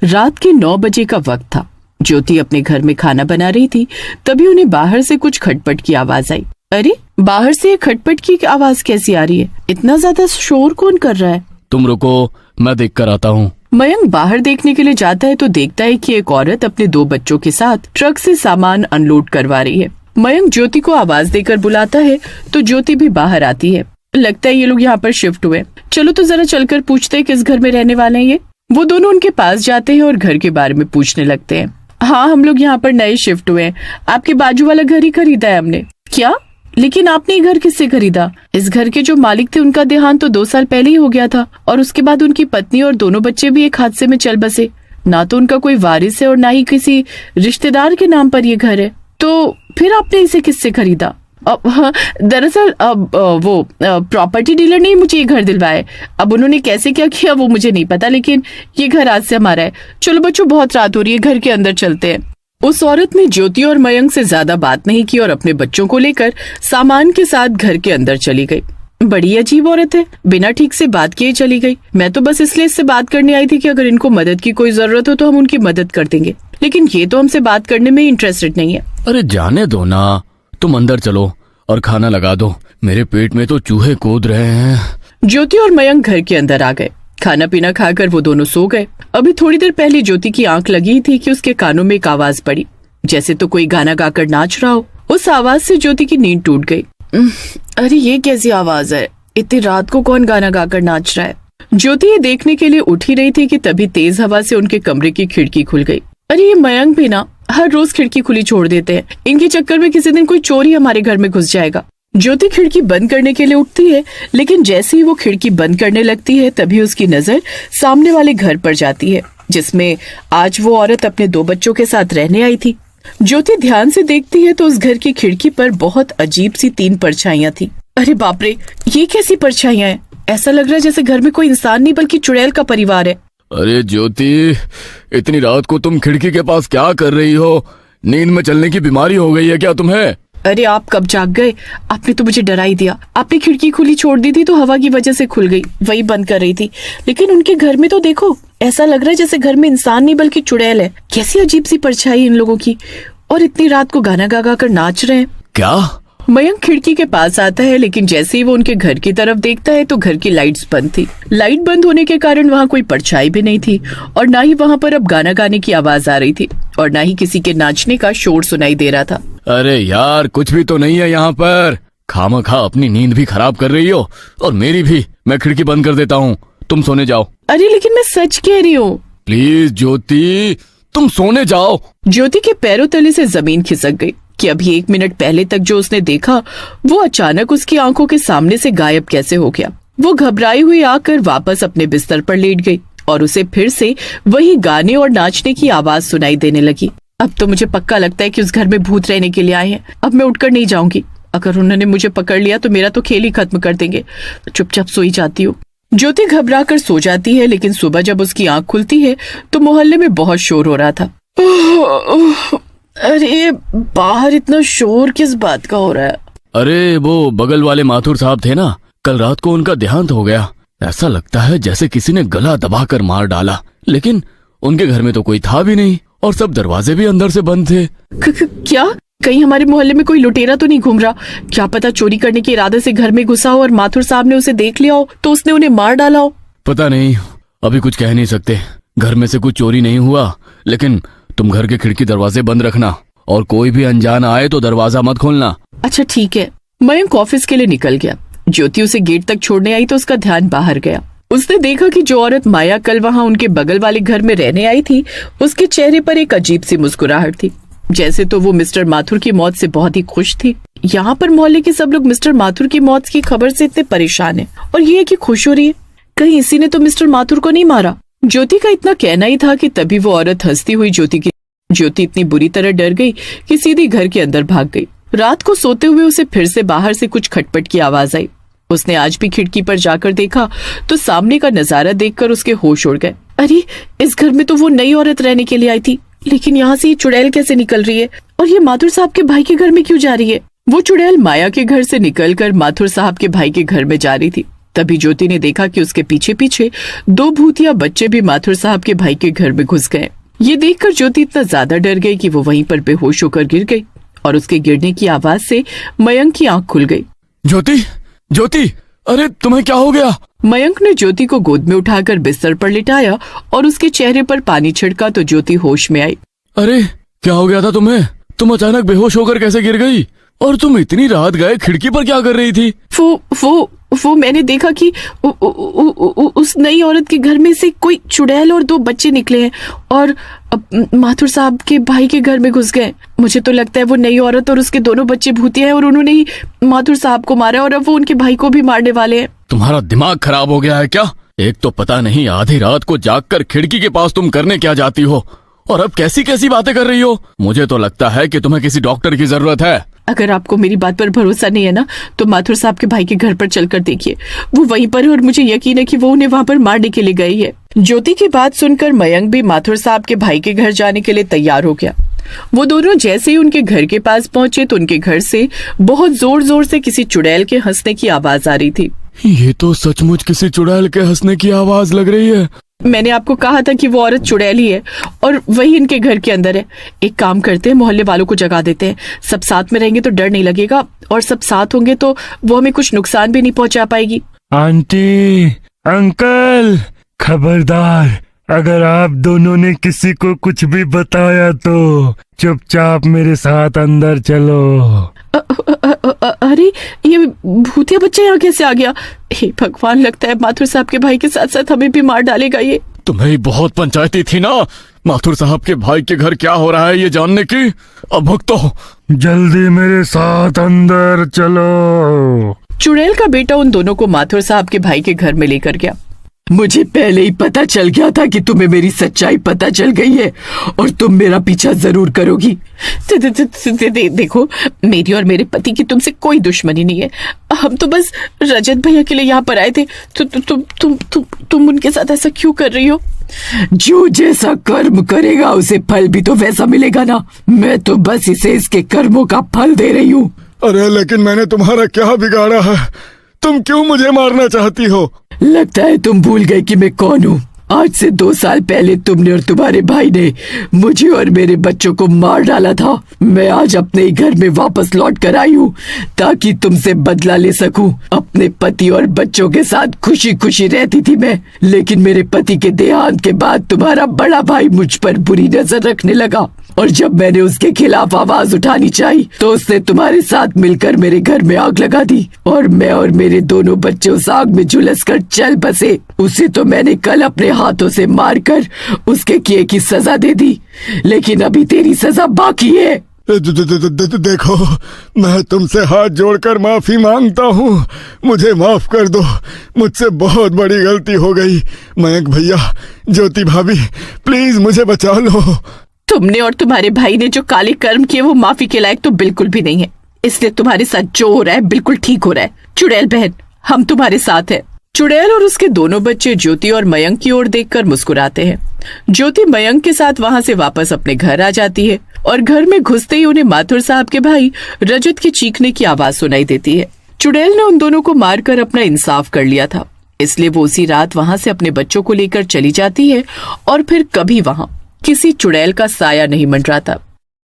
रात के 9 बजे का वक्त था। ज्योति अपने घर में खाना बना रही थी, तभी उन्हें बाहर से कुछ खटपट की आवाज आई। अरे, बाहर से ये खटपट की आवाज कैसी आ रही है? इतना ज्यादा शोर कौन कर रहा है? तुम रुको, मैं देख कर आता हूँ। मयंक बाहर देखने के लिए जाता है तो देखता है कि एक औरत अपने 2 बच्चों के साथ ट्रक से सामान अनलोड करवा रही है। मयंक ज्योति को आवाज देकर बुलाता है तो ज्योति भी बाहर आती है। लगता है ये लोग यहाँ पर शिफ्ट हुए। चलो तो जरा चलकर पूछते हैं किस घर में रहने वाले हैं ये। वो दोनों उनके पास जाते हैं और घर के बारे में पूछने लगते हैं। हाँ, हम लोग यहाँ पर नए शिफ्ट हुए हैं। आपके बाजू वाला घर ही खरीदा है हमने। क्या? लेकिन आपने ये घर किससे खरीदा? इस घर के जो मालिक थे उनका देहांत तो 2 साल पहले ही हो गया था और उसके बाद उनकी पत्नी और दोनों बच्चे भी एक हादसे में चल बसे। ना तो उनका कोई वारिस है और ना ही किसी रिश्तेदार के नाम पर ये घर है। तो फिर आपने इसे किससे खरीदा? दरअसल वो प्रॉपर्टी डीलर ने ही मुझे ये घर दिलवाया। अब उन्होंने कैसे क्या किया वो मुझे नहीं पता, लेकिन ये घर आज से हमारा है। चलो बच्चों, बहुत रात हो रही है, घर के अंदर चलते हैं। उस औरत ने ज्योति और मयंक से ज्यादा बात नहीं की और अपने बच्चों को लेकर सामान के साथ घर के अंदर चली गई। बड़ी अजीब औरत है, बिना ठीक से बात किए चली गई। मैं तो बस इसलिए इससे बात करने आई थी कि अगर इनको मदद की कोई जरूरत हो तो हम उनकी मदद कर देंगे, लेकिन ये तो हमसे बात करने में इंटरेस्टेड नहीं है। अरे जाने दो ना, तुम अंदर चलो और खाना लगा दो, मेरे पेट में तो चूहे कूद रहे हैं। ज्योति और मयंक घर के अंदर आ गए। खाना पीना खाकर वो दोनों सो गए। अभी थोड़ी देर पहले ज्योति की आंख लगी थी कि उसके कानों में एक आवाज पड़ी, जैसे तो कोई गाना गाकर नाच रहा हो। उस आवाज से ज्योति की नींद टूट गई। अरे ये कैसी आवाज है? इतनी रात को कौन गाना गाकर नाच रहा है? ज्योति ये देखने के लिए उठ ही रही थी कि तभी तेज हवा से उनके कमरे की खिड़की खुल गई। अरे ये मयंक भी ना हर रोज खिड़की खुली छोड़ देते हैं। इनके चक्कर में किसी दिन कोई चोर ही हमारे घर में घुस जाएगा। ज्योति खिड़की बंद करने के लिए उठती है, लेकिन जैसे ही वो खिड़की बंद करने लगती है तभी उसकी नजर सामने वाले घर पर जाती है, जिसमें आज वो औरत अपने 2 बच्चों के साथ रहने आई थी। ज्योति ध्यान से देखती है तो उस घर की खिड़की पर बहुत अजीब सी 3 परछाइयां थी। अरे बाप रे, ये कैसी परछाइयां हैं? ऐसा लग रहा है जैसे घर में कोई इंसान नहीं बल्कि चुड़ैल का परिवार है। अरे ज्योति, इतनी रात को तुम खिड़की के पास क्या कर रही हो? नींद में चलने की बीमारी हो गई है क्या तुम्हें? अरे आप कब जाग गए? आपने तो मुझे डरा ही दिया। आपने खिड़की खुली छोड़ दी थी तो हवा की वजह से खुल गई, वही बंद कर रही थी। लेकिन उनके घर में तो देखो, ऐसा लग रहा है जैसे घर में इंसान नहीं बल्कि चुड़ैल है। कैसी अजीब सी परछाई इन लोगों की, और इतनी रात को गाना गा गा कर नाच रहे हैं। क्या? मयंक खिड़की के पास आता है, लेकिन जैसे ही वो उनके घर की तरफ देखता है तो घर की लाइट्स बंद थी। लाइट बंद होने के कारण वहाँ कोई परछाई भी नहीं थी और ना ही वहाँ पर अब गाना गाने की आवाज आ रही थी और ना ही किसी के नाचने का शोर सुनाई दे रहा था। अरे यार, कुछ भी तो नहीं है यहाँ पर। खामखा अपनी नींद भी खराब कर रही हो और मेरी भी। मैं खिड़की बंद कर देता हूँ, तुम सोने जाओ। अरे लेकिन मैं सच कह रही हूँ। प्लीज ज्योति, तुम सोने जाओ। ज्योति के पैरों तले से जमीन खिसक गई कि अभी 1 मिनट पहले तक जो उसने देखा वो अचानक उसकी आंखों के सामने से गायब कैसे हो गया। वो घबराई हुई आकर वापस अपने बिस्तर पर लेट गई और उसे फिर से वही गाने और नाचने की आवाज सुनाई देने लगी। अब तो मुझे पक्का लगता है कि उस घर में भूत रहने के लिए आए हैं। अब मैं उठकर नहीं जाऊंगी। अगर उन्होंने मुझे पकड़ लिया तो मेरा तो खेल ही खत्म कर देंगे। चुपचाप सोई जाती हूँ। ज्योति घबरा कर सो जाती है, लेकिन सुबह जब उसकी आंख खुलती है तो मोहल्ले में बहुत शोर हो रहा था। अरे बाहर इतना शोर किस बात का हो रहा है? अरे वो बगल वाले माथुर साहब थे ना, कल रात को उनका देहांत हो गया। ऐसा लगता है जैसे किसी ने गला दबाकर मार डाला, लेकिन उनके घर में तो कोई था भी नहीं और सब दरवाजे भी अंदर से बंद थे। क्या? कहीं हमारे मोहल्ले में कोई लुटेरा तो नहीं घूम रहा? क्या पता चोरी करने के इरादे से घर में घुसा हो और माथुर साहब ने उसे देख लिया हो तो उसने उन्हें मार डाला हो। पता नहीं, अभी कुछ कह नहीं सकते। घर में से कुछ चोरी नहीं हुआ, लेकिन तुम घर के खिड़की दरवाजे बंद रखना और कोई भी अनजान आए तो दरवाजा मत खोलना। अच्छा ठीक है। मयंक ऑफिस के लिए निकल गया। ज्योति उसे गेट तक छोड़ने आई तो उसका ध्यान बाहर गया। उसने देखा कि जो औरत माया कल वहाँ उनके बगल वाले घर में रहने आई थी, उसके चेहरे पर एक अजीब सी मुस्कुराहट थी, जैसे तो वो मिस्टर माथुर की मौत से बहुत ही खुश थी। यहाँ पर मोहल्ले के सब लोग मिस्टर माथुर की मौत की खबर से इतने परेशान हैं और ये है कि खुश हो रही है। कहीं इसी ने तो मिस्टर माथुर को नहीं मारा? ज्योति का इतना कहना ही था कि तभी वो औरत हंसती हुई ज्योति इतनी बुरी तरह डर गई कि सीधी घर के अंदर भाग गई। रात को सोते हुए उसे फिर से बाहर से कुछ खटपट की आवाज आई। उसने आज भी खिड़की पर जाकर देखा तो सामने का नजारा देखकर उसके होश उड़ गए। अरे इस घर में तो वो नई औरत रहने के लिए आई थी, लेकिन यहाँ से ये चुड़ैल कैसे निकल रही है और ये माथुर साहब के भाई के घर में क्यों जा रही है? वो चुड़ैल माया के घर से निकलकर माथुर साहब के भाई के घर में जा रही थी। तभी ज्योति ने देखा कि उसके पीछे पीछे 2 भूतिया बच्चे भी माथुर साहब के भाई के घर में घुस गए। ये देखकर ज्योति इतना ज्यादा डर गई कि वो वहीं पर बेहोश होकर गिर गई और उसके गिरने की आवाज से मयंक की आंख खुल गई। ज्योति, ज्योति, अरे तुम्हें क्या हो गया? मयंक ने ज्योति को गोद में उठाकर बिस्तर पर लिटाया और उसके चेहरे पर पानी छिड़का तो ज्योति होश में आई। अरे क्या हो गया था तुम्हें? तुम अचानक बेहोश होकर कैसे गिर गई? और तुम इतनी रात गए खिड़की पर क्या कर रही थी? वो मैंने देखा कि उस नई औरत के घर में से कोई चुड़ैल और 2 बच्चे निकले हैं और माथुर साहब के भाई के घर में घुस गए। मुझे तो लगता है वो नई औरत और उसके दोनों बच्चे भूतिया हैं और उन्होंने ही माथुर साहब को मारा और अब वो उनके भाई को भी मारने वाले हैं। तुम्हारा दिमाग खराब हो गया है क्या? एक तो पता नहीं आधी रात को जागकर खिड़की के पास तुम करने क्या जाती हो और अब कैसी कैसी बातें कर रही हो। मुझे तो लगता है कि तुम्हें किसी डॉक्टर की जरूरत है। अगर आपको मेरी बात पर भरोसा नहीं है ना तो माथुर साहब के भाई के घर पर चलकर देखिए, वो वहीं पर है और मुझे यकीन है कि वो उन्हें वहां पर मारने के लिए गई है। ज्योति की बात सुनकर मयंक भी माथुर साहब के भाई के घर जाने के लिए तैयार हो गया। वो दोनों जैसे ही उनके घर के पास पहुंचे तो उनके घर से बहुत जोर जोर से किसी चुड़ैल के हंसने की आवाज आ रही थी। ये तो सचमुच किसी चुड़ैल के हंसने की आवाज लग रही है। मैंने आपको कहा था कि वो औरत चुड़ैल ही है और वही इनके घर के अंदर है। एक काम करते हैं, मोहल्ले वालों को जगा देते हैं। सब साथ में रहेंगे तो डर नहीं लगेगा और सब साथ होंगे तो वो हमें कुछ नुकसान भी नहीं पहुंचा पाएगी। आंटी, अंकल, खबरदार, अगर आप दोनों ने किसी को कुछ भी बताया तो चुपचाप मेरे साथ अंदर चलो। अरे ये भूतिया बच्चा यहाँ कैसे आ गया? हे भगवान, लगता है माथुर साहब के भाई के साथ साथ हमें भी मार डालेगा ये। तुम्हें बहुत पंचायती थी ना माथुर साहब के भाई के घर क्या हो रहा है ये जानने की। अब भुगतो। जल्दी मेरे साथ अंदर चलो। चुड़ैल का बेटा उन दोनों को माथुर साहब के भाई के घर में लेकर गया। मुझे पहले ही पता चल गया था कि तुम्हें मेरी सच्चाई पता चल गई है और तुम मेरा पीछा जरूर करोगी। देखो, मेरी और मेरे पति की तुमसे कोई दुश्मनी नहीं है। हम तो बस रजत भैया के लिए यहाँ पर आए थे। तुम उनके साथ ऐसा क्यों कर रही हो? जो जैसा कर्म करेगा उसे फल भी तो वैसा मिलेगा ना। मैं तो बस इसे इसके कर्मों का फल दे रही हूँ। अरे लेकिन मैंने तुम्हारा क्या बिगाड़ा है? तुम क्यों मुझे मारना चाहती हो? लगता है तुम भूल गए कि मैं कौन हूँ। आज से 2 साल पहले तुमने और तुम्हारे भाई ने मुझे और मेरे बच्चों को मार डाला था। मैं आज अपने ही घर में वापस लौट कर आई हूँ ताकि तुमसे बदला ले सकूं। अपने पति और बच्चों के साथ खुशी खुशी रहती थी मैं, लेकिन मेरे पति के देहांत के बाद तुम्हारा बड़ा भाई मुझ पर बुरी नजर रखने लगा और जब मैंने उसके खिलाफ आवाज उठानी चाहिए तो उसने तुम्हारे साथ मिलकर मेरे घर में आग लगा दी और मैं और मेरे दोनों बच्चे उस आग में झुलस कर चल बसे। उसे तो मैंने कल अपने हाथों से मारकर उसके किए की सजा दे दी, लेकिन अभी तेरी सजा बाकी है। देखो, मैं तुमसे हाथ जोड़कर माफी मांगता हूँ। मुझे माफ कर दो, मुझसे बहुत बड़ी गलती हो गई। मयंक भैया, ज्योति भाभी, प्लीज मुझे बचा लो। तुमने और तुम्हारे भाई ने जो काले कर्म किए वो माफी के लायक तो बिल्कुल भी नहीं है, इसलिए तुम्हारे साथ जो हो रहा है बिल्कुल ठीक हो रहा है। चुड़ैल बहन, हम तुम्हारे साथ हैं। चुड़ैल और उसके दोनों बच्चे ज्योति और मयंक की ओर देखकर मुस्कुराते हैं। ज्योति मयंक के साथ वहां से वापस अपने घर आ जाती है और घर में घुसते ही उन्हें माथुर साहब के भाई रजत के चीखने की आवाज सुनाई देती है। चुड़ैल ने उन दोनों को मारकर अपना इंसाफ कर लिया था, इसलिए वो उसी रात वहां से अपने बच्चों को लेकर चली जाती है और फिर कभी वहां किसी चुड़ैल का साया नहीं मंडराता।